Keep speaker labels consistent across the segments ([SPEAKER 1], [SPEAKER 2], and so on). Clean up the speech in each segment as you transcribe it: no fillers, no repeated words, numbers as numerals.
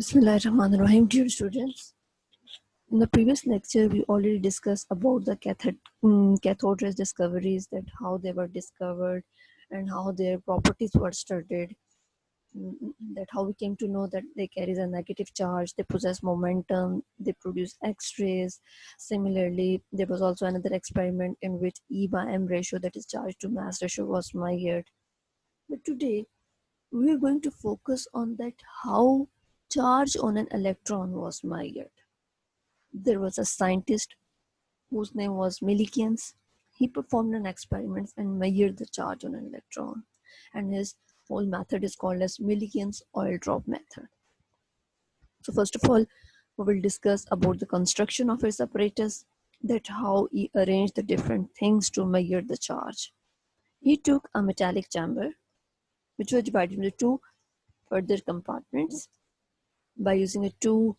[SPEAKER 1] Bismillahirrahmanirrahim, dear students. In the previous lecture, we already discussed about the cathode rays discoveries, that how they were discovered and how their properties were studied. That how we came to know that they carry a negative charge, they possess momentum, they produce X-rays. Similarly, there was also another experiment in which E by M ratio, that is charge to mass ratio, was measured. But today, we are going to focus on that how charge on an electron was measured. There was a scientist whose name was Millikan. He performed an experiment and measured the charge on an electron, and his whole method is called as Millikan's oil drop method. So first of all, we will discuss about the construction of his apparatus, that how he arranged the different things to measure the charge. He took a metallic chamber which was divided into two further compartments by using two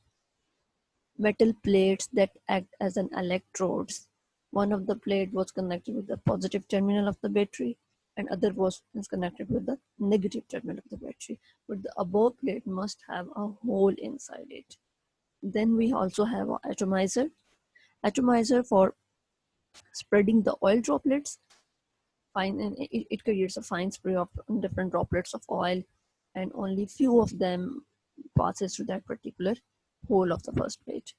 [SPEAKER 1] metal plates that act as an electrodes. One of the plate was connected with the positive terminal of the battery, and other is connected with the negative terminal of the battery. But the above plate must have a hole inside it. Then we also have an atomizer. Atomizer for spreading the oil droplets. It creates a fine spray of different droplets of oil, and only few of them passes through that particular hole of the first plate.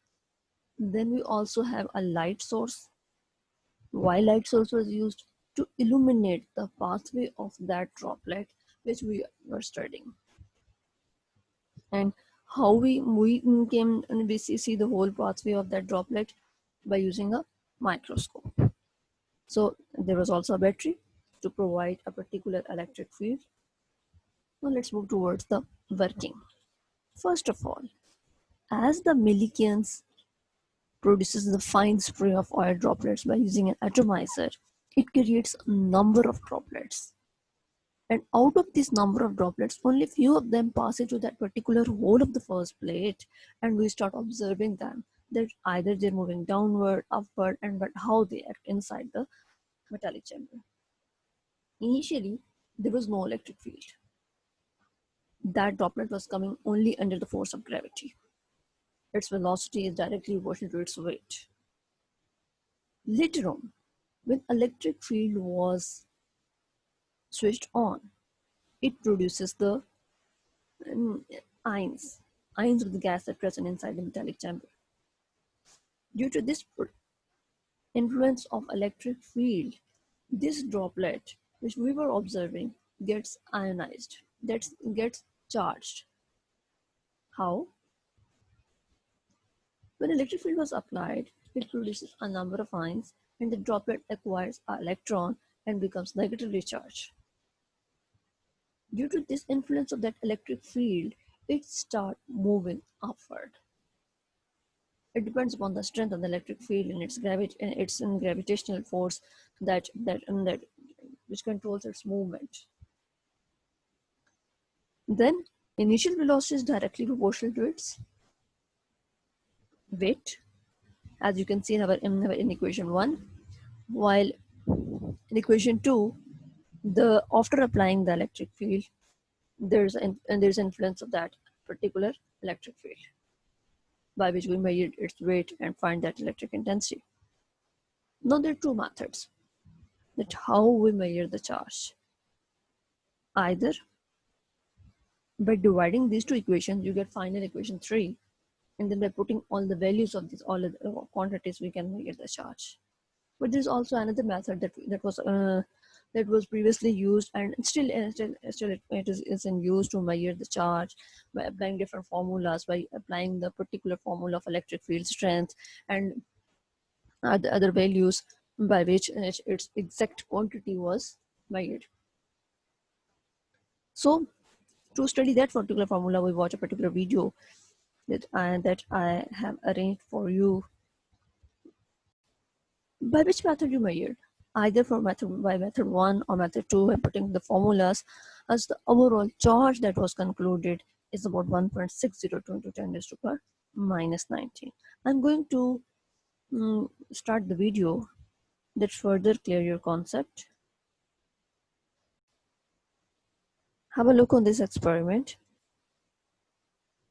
[SPEAKER 1] Then we also have a light source. Why light source was used? To illuminate the pathway of that droplet which we were studying. And how we came and we see the whole pathway of that droplet by using a microscope. So there was also a battery to provide a particular electric field. Now let's move towards the working. First of all, as the Millikan's produces the fine spray of oil droplets by using an atomizer, it creates a number of droplets. And out of this number of droplets, only few of them pass into that particular hole of the first plate, and we start observing them, that either they're moving downward, upward, and but how they act inside the metallic chamber. Initially, there was no electric field. That droplet was coming only under the force of gravity. Its velocity is directly proportional to its weight. Later on, when electric field was switched on, it produces the ions of the gas that present inside the metallic chamber. Due to this influence of electric field, this droplet which we were observing gets ionized, that gets charged. How? When electric field was applied, it produces a number of ions, and the droplet acquires an electron and becomes negatively charged. Due to this influence of that electric field, it starts moving upward. It depends upon the strength of the electric field and its gravitational force that which controls its movement. Then initial velocity is directly proportional to its weight, as you can see in equation 1, while in equation 2, after applying the electric field, there's influence of that particular electric field, by which we measure its weight and find that electric intensity. Now there are two methods that how we measure the charge. Either by dividing these two equations, you get final equation 3, and then by putting all the values of all the quantities, we can measure the charge. But there's also another method that was previously used, and still it is in use to measure the charge by applying different formulas, by applying the particular formula of electric field strength and the other values by which its exact quantity was measured. So to study that particular formula, we watch a particular video that I have arranged for you. By which method you measured? Either by method 1 or method 2, by putting the formulas, as the overall charge that was concluded is about 1.602 into 10 raised to power minus 19. I'm going to start the video that further clear your concept. Have a look on this experiment.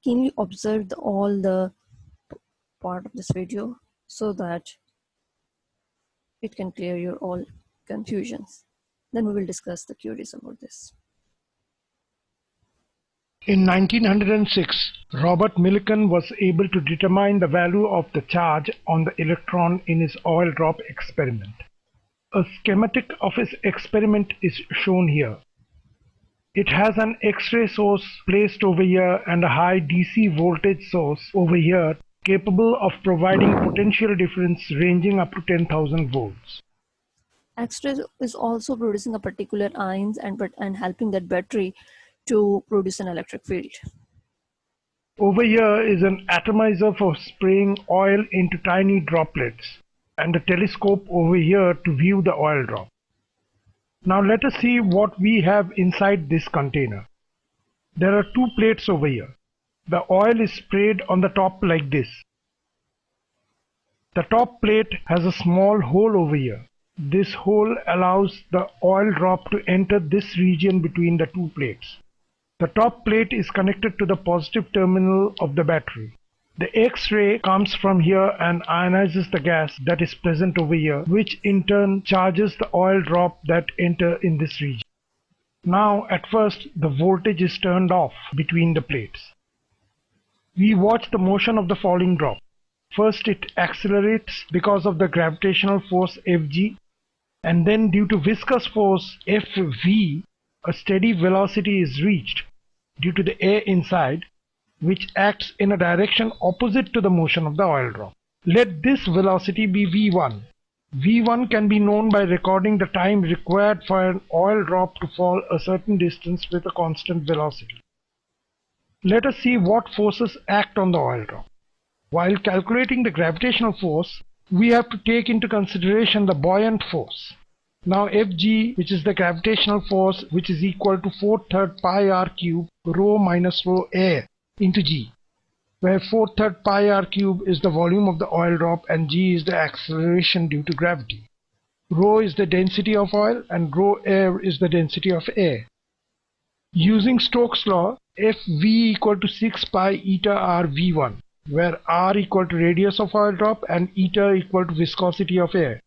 [SPEAKER 1] Can you observe all the part of this video so that it can clear your all confusions? Then we will discuss the queries about this.
[SPEAKER 2] In 1906, Robert Millikan was able to determine the value of the charge on the electron in his oil drop experiment. A schematic of his experiment is shown here. It has an X-ray source placed over here and a high DC voltage source over here capable of providing potential difference ranging up to 10,000 volts.
[SPEAKER 1] X-ray is also producing a particular ions and helping that battery to produce an electric field.
[SPEAKER 2] Over here is an atomizer for spraying oil into tiny droplets and a telescope over here to view the oil drop. Now let us see what we have inside this container. There are two plates over here. The oil is sprayed on the top like this. The top plate has a small hole over here. This hole allows the oil drop to enter this region between the two plates. The top plate is connected to the positive terminal of the battery. The X-ray comes from here and ionizes the gas that is present over here, which in turn charges the oil drop that enter in this region. Now at first the voltage is turned off between the plates. We watch the motion of the falling drop. First it accelerates because of the gravitational force Fg, and then due to viscous force Fv, a steady velocity is reached due to the air inside, which acts in a direction opposite to the motion of the oil drop. Let this velocity be v1. v1 can be known by recording the time required for an oil drop to fall a certain distance with a constant velocity. Let us see what forces act on the oil drop. While calculating the gravitational force, we have to take into consideration the buoyant force. Now Fg, which is the gravitational force, which is equal to 4/3 pi r cube rho minus rho air into g, where 4/3 pi r cube is the volume of the oil drop and g is the acceleration due to gravity. Rho is the density of oil and rho air is the density of air. Using Stokes' law, Fv equal to 6 pi eta r v1, where r equal to radius of oil drop and eta equal to viscosity of air.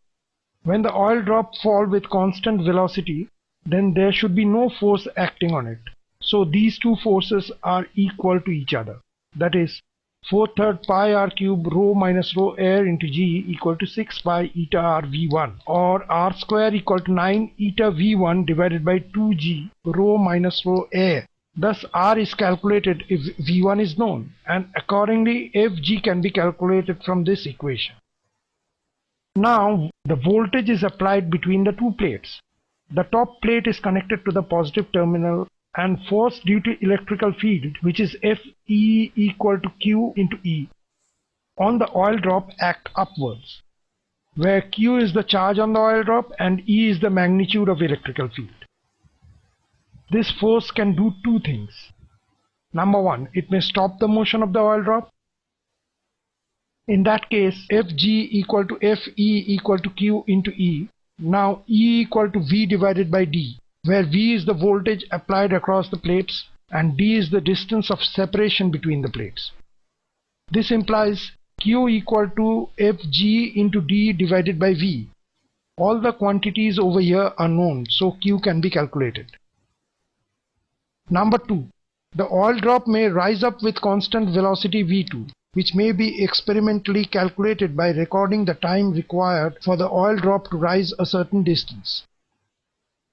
[SPEAKER 2] When the oil drop fall with constant velocity, then there should be no force acting on it. So these two forces are equal to each other. That is 4/3 pi r cube rho minus rho air into g equal to 6 pi eta r v1, or r square equal to 9 eta v1 divided by 2g rho minus rho air. Thus r is calculated if v1 is known, and accordingly fg can be calculated from this equation. Now the voltage is applied between the two plates. The top plate is connected to the positive terminal, and force due to electrical field, which is Fe equal to Q into E, on the oil drop act upwards, where Q is the charge on the oil drop and E is the magnitude of electrical field. This force can do two things. Number one, it may stop the motion of the oil drop. In that case, Fg equal to Fe equal to Q into E. Now E equal to V divided by D, where V is the voltage applied across the plates and D is the distance of separation between the plates. This implies Q equal to Fg into D divided by V. All the quantities over here are known, so Q can be calculated. Number 2. The oil drop may rise up with constant velocity v2, which may be experimentally calculated by recording the time required for the oil drop to rise a certain distance.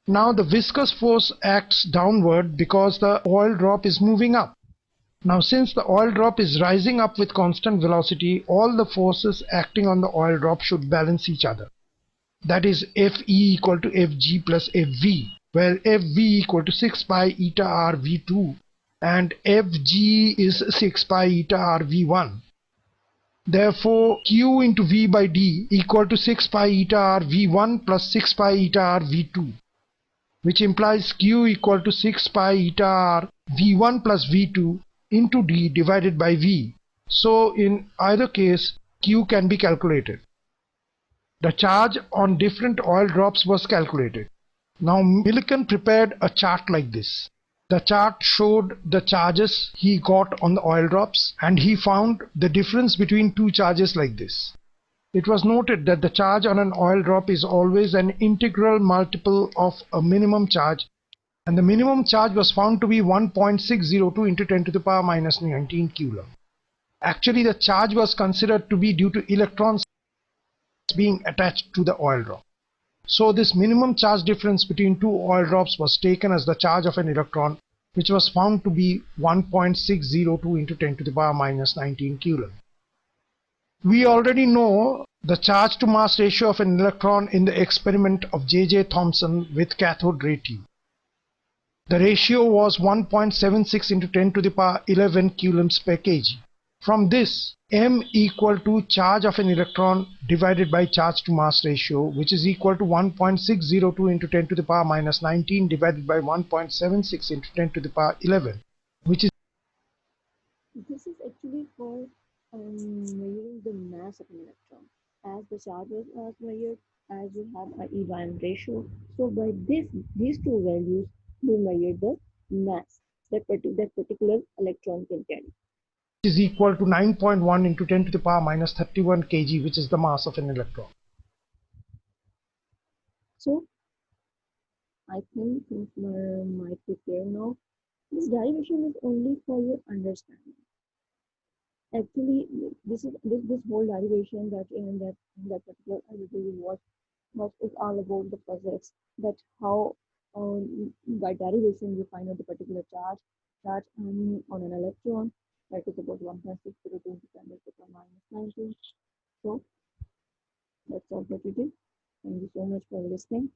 [SPEAKER 2] Now the viscous force acts downward because the oil drop is moving up. Now since the oil drop is rising up with constant velocity, all the forces acting on the oil drop should balance each other. That is Fe equal to Fg plus Fv, where Fv equal to 6 pi eta r v2 and Fg is 6 pi eta r v1. Therefore Q into V by D equal to 6 pi eta r v1 plus 6 pi eta r v2, which implies Q equal to 6 pi eta r v1 plus v2 into D divided by V. So in either case Q can be calculated. The charge on different oil drops was calculated. Now Millikan prepared a chart like this. The chart showed the charges he got on the oil drops, and he found the difference between two charges like this. It was noted that the charge on an oil drop is always an integral multiple of a minimum charge, and the minimum charge was found to be 1.602 into 10 to the power minus 19 coulomb. Actually, the charge was considered to be due to electrons being attached to the oil drop. So this minimum charge difference between two oil drops was taken as the charge of an electron, which was found to be 1.602 into 10 to the power minus 19 coulomb. We already know the charge to mass ratio of an electron in the experiment of J.J. Thomson with cathode ray tube. The ratio was 1.76 into 10 to the power 11 coulombs per kg. From this, m equal to charge of an electron divided by charge to mass ratio, which is equal to 1.602 into 10 to the power minus 19 divided by 1.76 into 10 to the power 11, which is
[SPEAKER 1] This is actually for measuring the mass of an electron. As the charge was measured, as you have a E-ion ratio, so by these two values, we measure the mass that particular electron can carry.
[SPEAKER 2] is equal to 9.1 into 10 to the power minus 31 kg, which is the mass of an electron.
[SPEAKER 1] So I think things might be clear now. This derivation is only for your understanding. Actually, this whole derivation that particular article was is all about the physics that how by derivation we find out the particular charge on an electron that is about 1.602 into 10 to the power minus 19. So that's all for today. Thank you so much for listening.